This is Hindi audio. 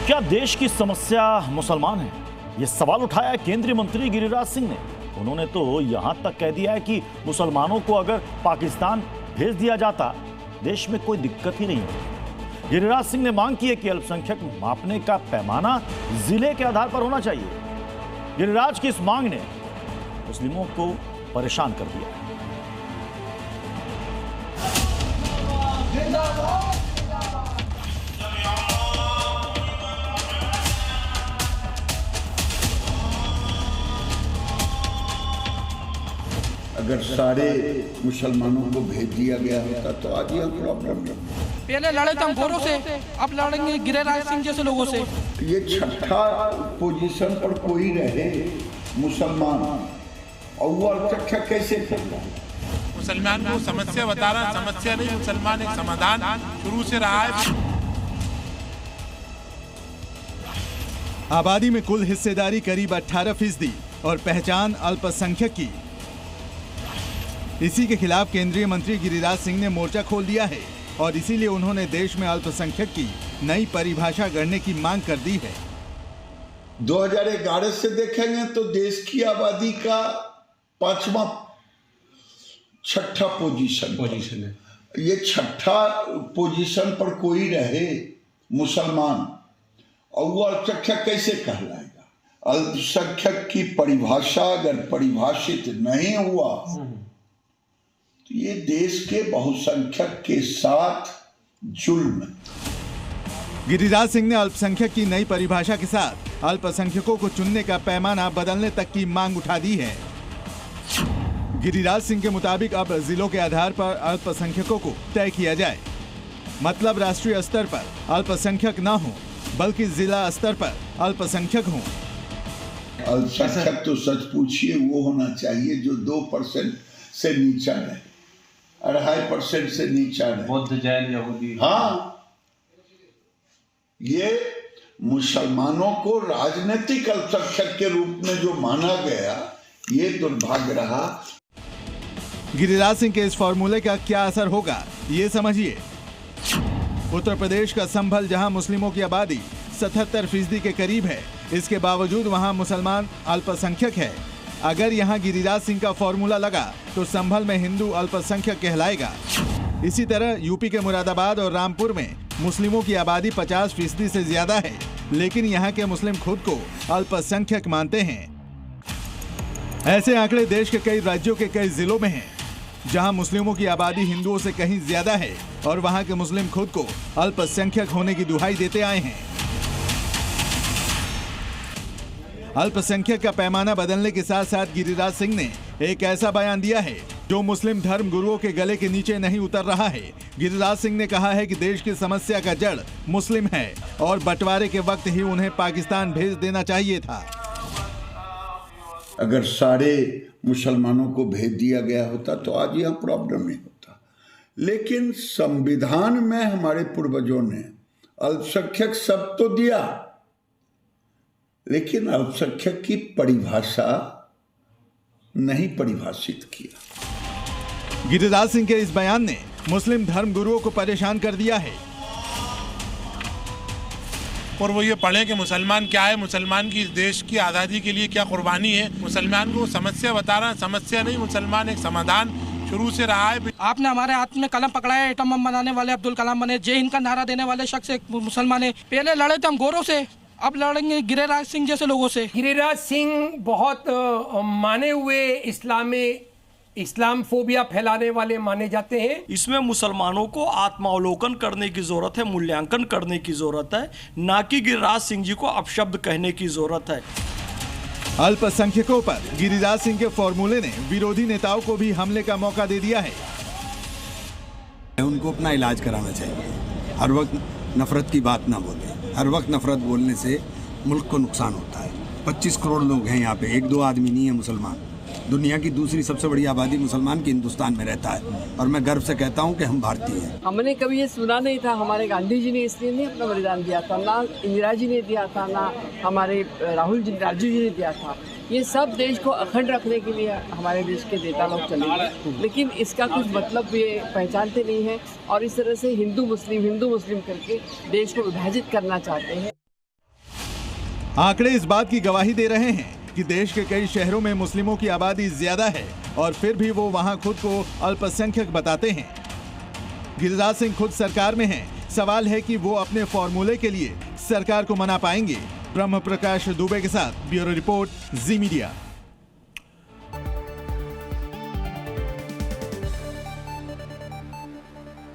क्या देश की समस्या मुसलमान है? यह सवाल उठाया केंद्रीय मंत्री गिरिराज सिंह ने। उन्होंने तो यहां तक कह दिया है कि मुसलमानों को अगर पाकिस्तान भेज दिया जाता देश में कोई दिक्कत ही नहीं होती। गिरिराज सिंह ने मांग की है कि अल्पसंख्यक मापने का पैमाना जिले के आधार पर होना चाहिए। गिरिराज की इस मांग ने मुस्लिमों को परेशान कर दिया। अगर सारे मुसलमानों को भेज दिया गया होता तो आज यह प्रॉब्लम है। पहले लड़े तो हम गोरों से, अब लड़ेंगे गिरिराज सिंह जैसे लोगों से। ये छठा पोजीशन पर कोई रहे मुसलमान और वो अल्पसंख्यक कैसे कर रहा है? मुसलमान को समस्या बता रहा, समस्या नहीं, मुसलमान एक समाधान शुरू से रहा है। आबादी में कुल हिस्सेदारी करीब 18% और पहचान अल्पसंख्यक की। इसी के खिलाफ केंद्रीय मंत्री गिरिराज सिंह ने मोर्चा खोल दिया है और इसीलिए उन्होंने देश में अल्पसंख्यक की नई परिभाषा गढ़ने की मांग कर दी है। 2011 से देखेंगे तो देश की आबादी का छठा पोजीशन है। ये छठा पोजीशन पर कोई रहे मुसलमान और वो अल्पसंख्यक कैसे कहलाएगा? अल्पसंख्यक की परिभाषा अगर परिभाषित नहीं हुआ तो ये देश के बहुसंख्यक के साथ जुल्म। गिरिराज सिंह ने अल्पसंख्यक की नई परिभाषा के साथ अल्पसंख्यकों को चुनने का पैमाना बदलने तक की मांग उठा दी है। गिरिराज सिंह के मुताबिक अब जिलों के आधार पर अल्पसंख्यकों को तय किया जाए। मतलब राष्ट्रीय स्तर पर अल्पसंख्यक न हो बल्कि जिला स्तर पर अल्पसंख्यक हों। अल्पसंख्यक तो सच पूछिए वो होना चाहिए जो 2% से नीचा रहे, 2.5% से नीचा रहे। बौद्ध, जैन, यहूदी। हाँ, ये मुसलमानों को राजनीतिक अल्पसंख्यक के रूप में जो माना गया ये दुर्भाग्य रहा। गिरिराज सिंह के इस फॉर्मूले का क्या असर होगा ये समझिए। उत्तर प्रदेश का संभल जहां मुस्लिमों की आबादी 77% के करीब है, इसके बावजूद वहां मुसलमान अल्पसंख्यक है। अगर यहां गिरिराज सिंह का फॉर्मूला लगा तो संभल में हिंदू अल्पसंख्यक कहलाएगा। इसी तरह यूपी के मुरादाबाद और रामपुर में मुस्लिमों की आबादी 50% से ज्यादा है, लेकिन यहां के मुस्लिम खुद को अल्पसंख्यक मानते हैं। ऐसे आंकड़े देश के कई राज्यों के कई जिलों में हैं, जहां मुस्लिमों की आबादी हिंदुओं से कहीं ज्यादा है और वहां के मुस्लिम खुद को अल्पसंख्यक होने की दुहाई देते आए हैं। अल्पसंख्यक का पैमाना बदलने के साथ साथ गिरिराज सिंह ने एक ऐसा बयान दिया है जो मुस्लिम धर्म गुरुओं के गले के नीचे नहीं उतर रहा है। गिरिराज सिंह ने कहा है कि देश की समस्या का जड़ मुस्लिम है और बंटवारे के वक्त ही उन्हें पाकिस्तान भेज देना चाहिए था। अगर सारे मुसलमानों को भेज दिया गया होता तो आज यह प्रॉब्लम नहीं होता। लेकिन संविधान में हमारे पूर्वजों ने अल्पसंख्यक शब्द तो दिया, लेकिन अल्पसंख्यक की परिभाषा नहीं परिभाषित किया। गिरिराज सिंह के इस बयान ने मुस्लिम धर्म गुरुओं को परेशान कर दिया है। और वो ये पढ़ें कि मुसलमान क्या है, मुसलमान की इस देश की आज़ादी के लिए क्या कुर्बानी है। मुसलमान को समस्या बता रहा, समस्या नहीं, मुसलमान एक समाधान शुरू से रहा है। आपने हमारे हाथ में कलम पकड़ाया, एटम बम बनाने वाले अब्दुल कलाम बने, जय हिंद का नारा देने वाले शख्स एक मुसलमान है। पहले लड़े तो हम गोरों से, अब लड़ेंगे गिरिराज सिंह जैसे लोगों से। गिरिराज सिंह बहुत माने हुए इस्लाम फोबिया फैलाने वाले माने जाते हैं। इसमें मुसलमानों को आत्मावलोकन करने की जरूरत है, मूल्यांकन करने की जरूरत है, ना कि गिरिराज सिंह जी को अपशब्द कहने की जरूरत है। अल्पसंख्यकों पर गिरिराज सिंह के फॉर्मूले ने विरोधी नेताओं को भी हमले का मौका दे दिया है। उनको अपना इलाज कराना चाहिए। हर वक्त नफरत की बात ना बोले। हर वक्त नफरत बोलने से मुल्क को नुकसान होता है। 25 करोड़ लोग हैं यहाँ पे, 1-2 आदमी नहीं है मुसलमान। दुनिया की दूसरी सबसे बड़ी आबादी मुसलमान की हिंदुस्तान में रहता है और मैं गर्व से कहता हूँ कि हम भारतीय हैं। हमने कभी ये सुना नहीं था। हमारे गांधी जी ने इसलिए नहीं अपना बलिदान दिया था, ना इंदिरा जी ने दिया था, ना हमारे राजू जी ने दिया था। ये सब देश को अखंड रखने के लिए हमारे देश के नेता लोग चले गए, लेकिन इसका कुछ मतलब ये पहचानते नहीं है और इस तरह से हिंदू मुस्लिम करके देश को विभाजित करना चाहते हैं। आंकड़े इस बात की गवाही दे रहे हैं कि देश के कई शहरों में मुस्लिमों की आबादी ज्यादा है और फिर भी वो वहां खुद को अल्पसंख्यक बताते हैं। गिरिराज सिंह खुद सरकार में हैं। सवाल है कि वो अपने फॉर्मूले के लिए सरकार को मना पाएंगे। ब्रह्म प्रकाश दुबे के साथ ब्यूरो रिपोर्ट, जी मीडिया।